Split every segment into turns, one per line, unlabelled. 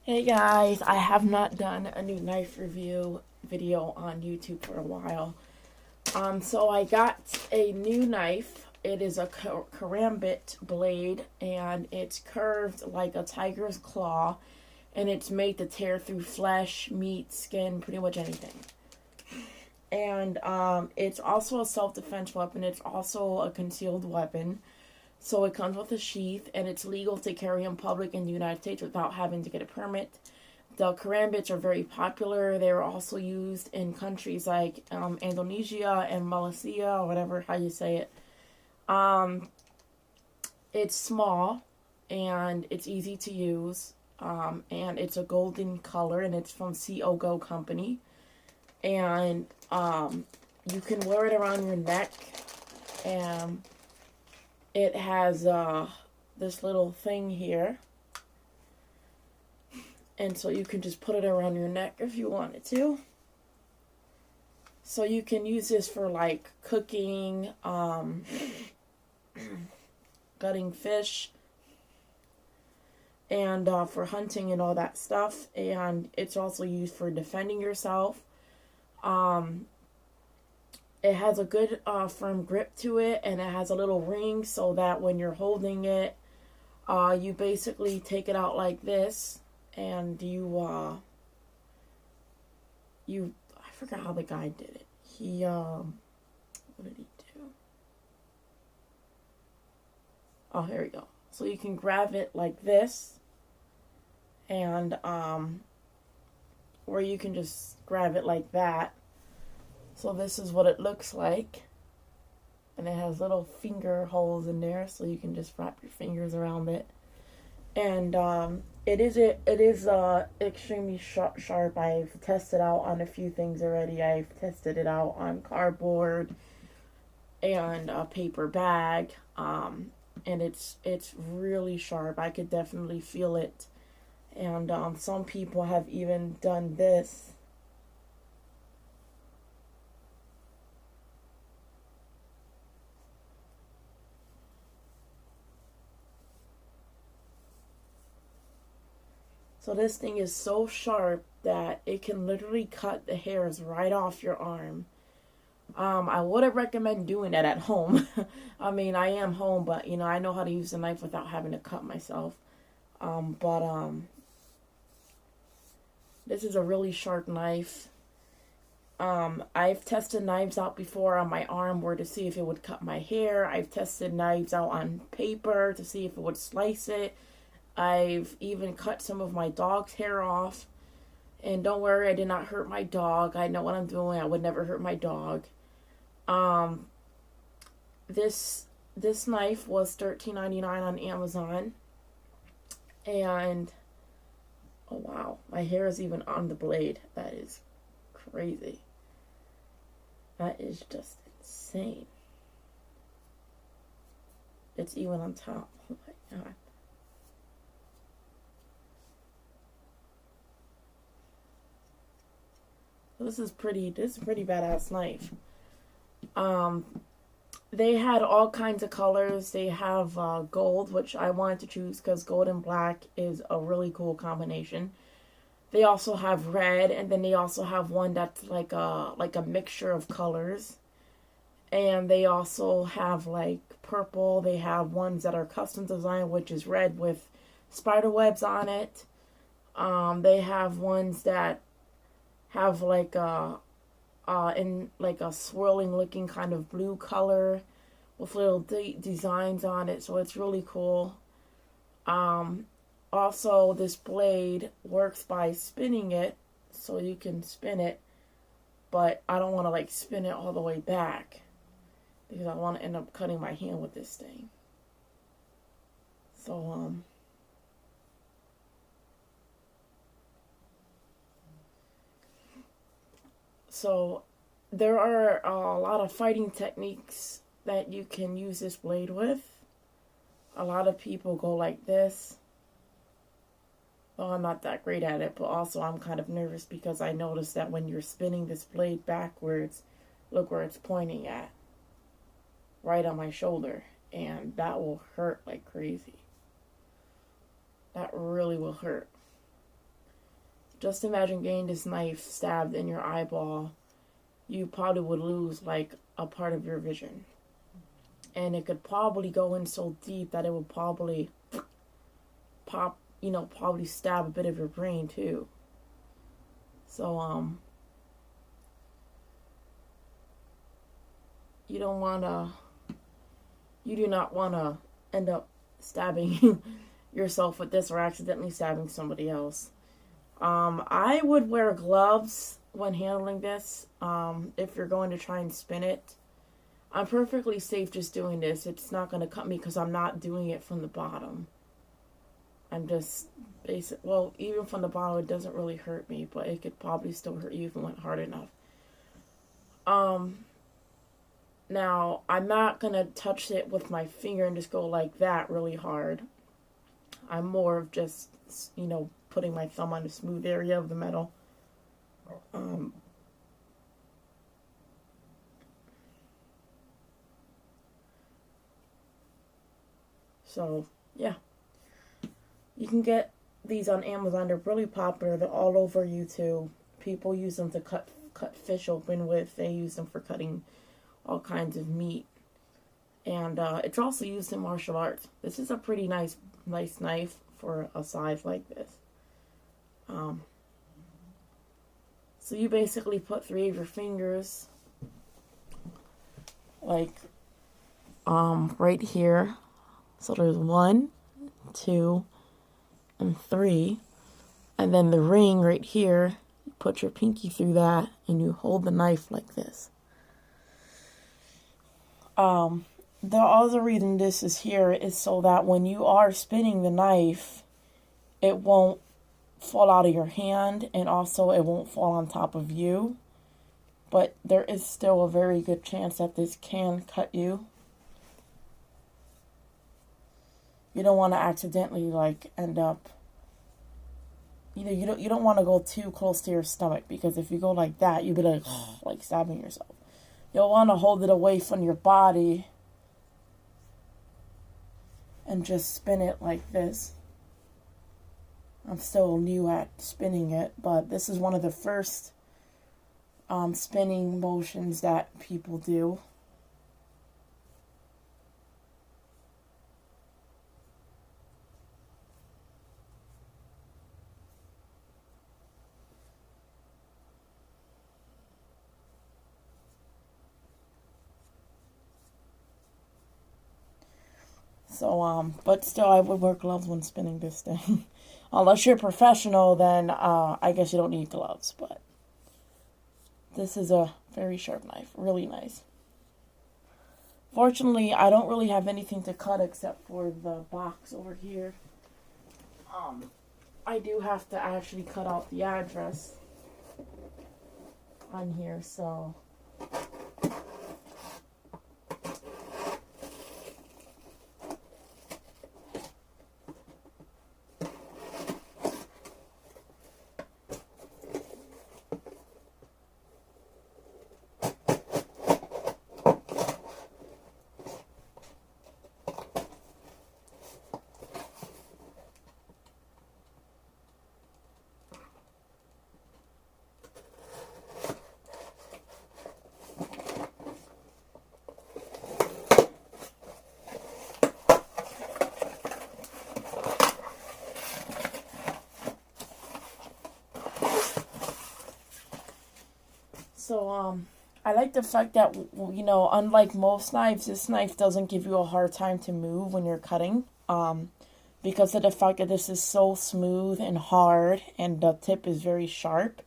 Hey guys, I have not done a new knife review video on YouTube for a while. So I got a new knife. It is a Karambit blade, and it's curved like a tiger's claw, and it's made to tear through flesh, meat, skin, pretty much anything. And it's also a self-defense weapon. It's also a concealed weapon. So it comes with a sheath, and it's legal to carry in public in the United States without having to get a permit. The karambits are very popular. They are also used in countries like Indonesia and Malaysia, or whatever how you say it. It's small, and it's easy to use, and it's a golden color, and it's from Go Company. And you can wear it around your neck, and it has this little thing here, and so you can just put it around your neck if you wanted to. So you can use this for like cooking, gutting fish, and for hunting and all that stuff. And it's also used for defending yourself. It has a good firm grip to it, and it has a little ring so that when you're holding it, you basically take it out like this, and I forgot how the guy did it. What did he do? Oh, here we go. So you can grab it like this, and or you can just grab it like that. So this is what it looks like, and it has little finger holes in there, so you can just wrap your fingers around it. And it is extremely sharp. I've tested out on a few things already. I've tested it out on cardboard and a paper bag, and it's really sharp. I could definitely feel it. And some people have even done this. So this thing is so sharp that it can literally cut the hairs right off your arm. I wouldn't recommend doing that at home. I mean, I am home, but I know how to use the knife without having to cut myself. This is a really sharp knife. I've tested knives out before on my arm to see if it would cut my hair. I've tested knives out on paper to see if it would slice it. I've even cut some of my dog's hair off. And don't worry, I did not hurt my dog. I know what I'm doing. I would never hurt my dog. This knife was $13.99 on Amazon. And oh wow, my hair is even on the blade. That is crazy. That is just insane. It's even on top. Oh my god. This is pretty badass knife. They had all kinds of colors. They have gold, which I wanted to choose because gold and black is a really cool combination. They also have red, and then they also have one that's like a mixture of colors. And they also have like purple. They have ones that are custom designed, which is red with spider webs on it. They have ones that have like in like a swirling looking kind of blue color with little designs on it, so it's really cool. Also, this blade works by spinning it, so you can spin it, but I don't want to like spin it all the way back because I want to end up cutting my hand with this thing. So there are a lot of fighting techniques that you can use this blade with. A lot of people go like this. Well, I'm not that great at it, but also I'm kind of nervous because I noticed that when you're spinning this blade backwards, look where it's pointing at. Right on my shoulder. And that will hurt like crazy. That really will hurt. just imagine getting this knife stabbed in your eyeball. You probably would lose like a part of your vision. And it could probably go in so deep that it would probably pop, probably stab a bit of your brain too. So, you do not want to end up stabbing yourself with this or accidentally stabbing somebody else. I would wear gloves when handling this, if you're going to try and spin it. I'm perfectly safe just doing this. It's not going to cut me because I'm not doing it from the bottom. I'm just well, even from the bottom, it doesn't really hurt me, but it could probably still hurt you if it went hard enough. Now, I'm not going to touch it with my finger and just go like that really hard. I'm more of just, putting my thumb on the smooth area of the metal. So, yeah. You can get these on Amazon. They're really popular. They're all over YouTube. People use them to cut fish open with. They use them for cutting all kinds of meat. And it's also used in martial arts. This is a pretty nice knife for a size like this. So you basically put 3 of your fingers like right here. So there's 1, 2, and 3. And then the ring right here, you put your pinky through that and you hold the knife like this. The other reason this is here is so that when you are spinning the knife, it won't fall out of your hand, and also it won't fall on top of you. But there is still a very good chance that this can cut you. You don't want to accidentally end up, you don't want to go too close to your stomach, because if you go like that, you'll be like stabbing yourself. You'll want to hold it away from your body and just spin it like this. I'm still new at spinning it, but this is one of the first spinning motions that people do. So, but still, I would wear gloves when spinning this thing. Unless you're a professional, then I guess you don't need gloves. But this is a very sharp knife. Really nice. Fortunately, I don't really have anything to cut except for the box over here. I do have to actually cut out the address on here, so... So, I like the fact that, unlike most knives, this knife doesn't give you a hard time to move when you're cutting. Because of the fact that this is so smooth and hard and the tip is very sharp.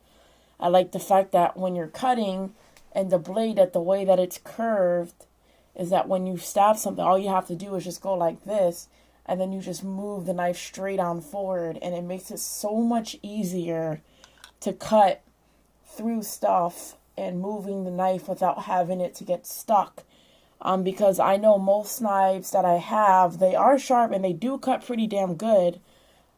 I like the fact that when you're cutting and the blade, that the way that it's curved is that when you stab something, all you have to do is just go like this, and then you just move the knife straight on forward, and it makes it so much easier to cut through stuff and moving the knife without having it to get stuck. Because I know most knives that I have, they are sharp and they do cut pretty damn good.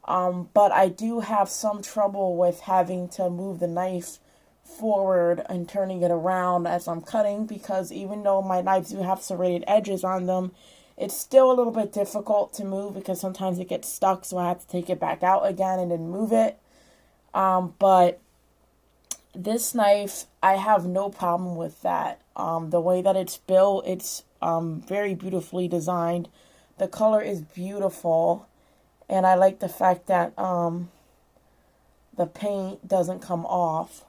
But I do have some trouble with having to move the knife forward and turning it around as I'm cutting, because even though my knives do have serrated edges on them, it's still a little bit difficult to move because sometimes it gets stuck, so I have to take it back out again and then move it. But this knife, I have no problem with that. The way that it's built, it's very beautifully designed. The color is beautiful, and I like the fact that the paint doesn't come off.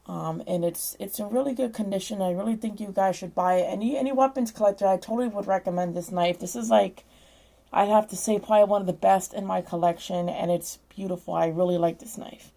And it's in really good condition. I really think you guys should buy it. Any weapons collector, I totally would recommend this knife. This is like, I'd have to say, probably one of the best in my collection, and it's beautiful. I really like this knife.